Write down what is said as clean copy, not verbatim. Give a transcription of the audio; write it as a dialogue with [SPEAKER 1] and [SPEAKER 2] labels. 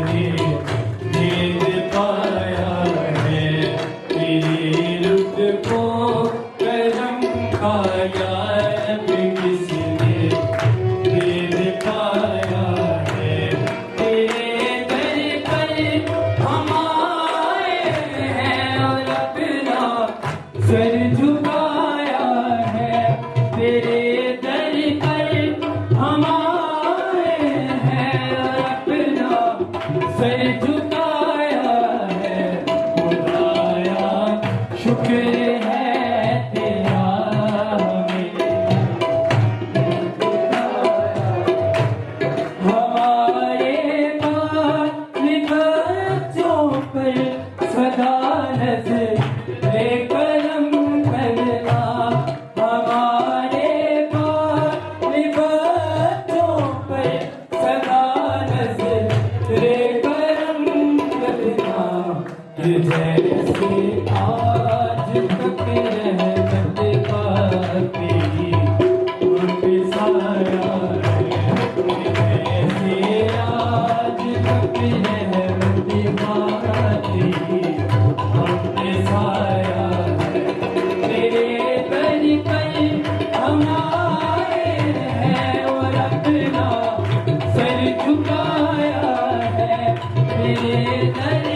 [SPEAKER 1] किसने भेद पाया है, तेरे रुख को करम खाया अब किसने भेद पाया है। तेरे दर पर हम आए हैं और अपना सर झुकाया है। तेरे दर पर हम आए हैं और अपना सर झुकाया है। खुदाया शुक्र है तेरा हमारे बाल बच्चों पर सदा नज़रे करम करना। हमारे बाल बच्चों पर सदा नज़रे करम करना। कि जैसे आज तक रहमत पाती हम पे साया है, जैसे आज तक रहमत पाती हम पे साया है। तेरे दर पर हम आए हैं और अपना सर झुकाया है। तेरे दर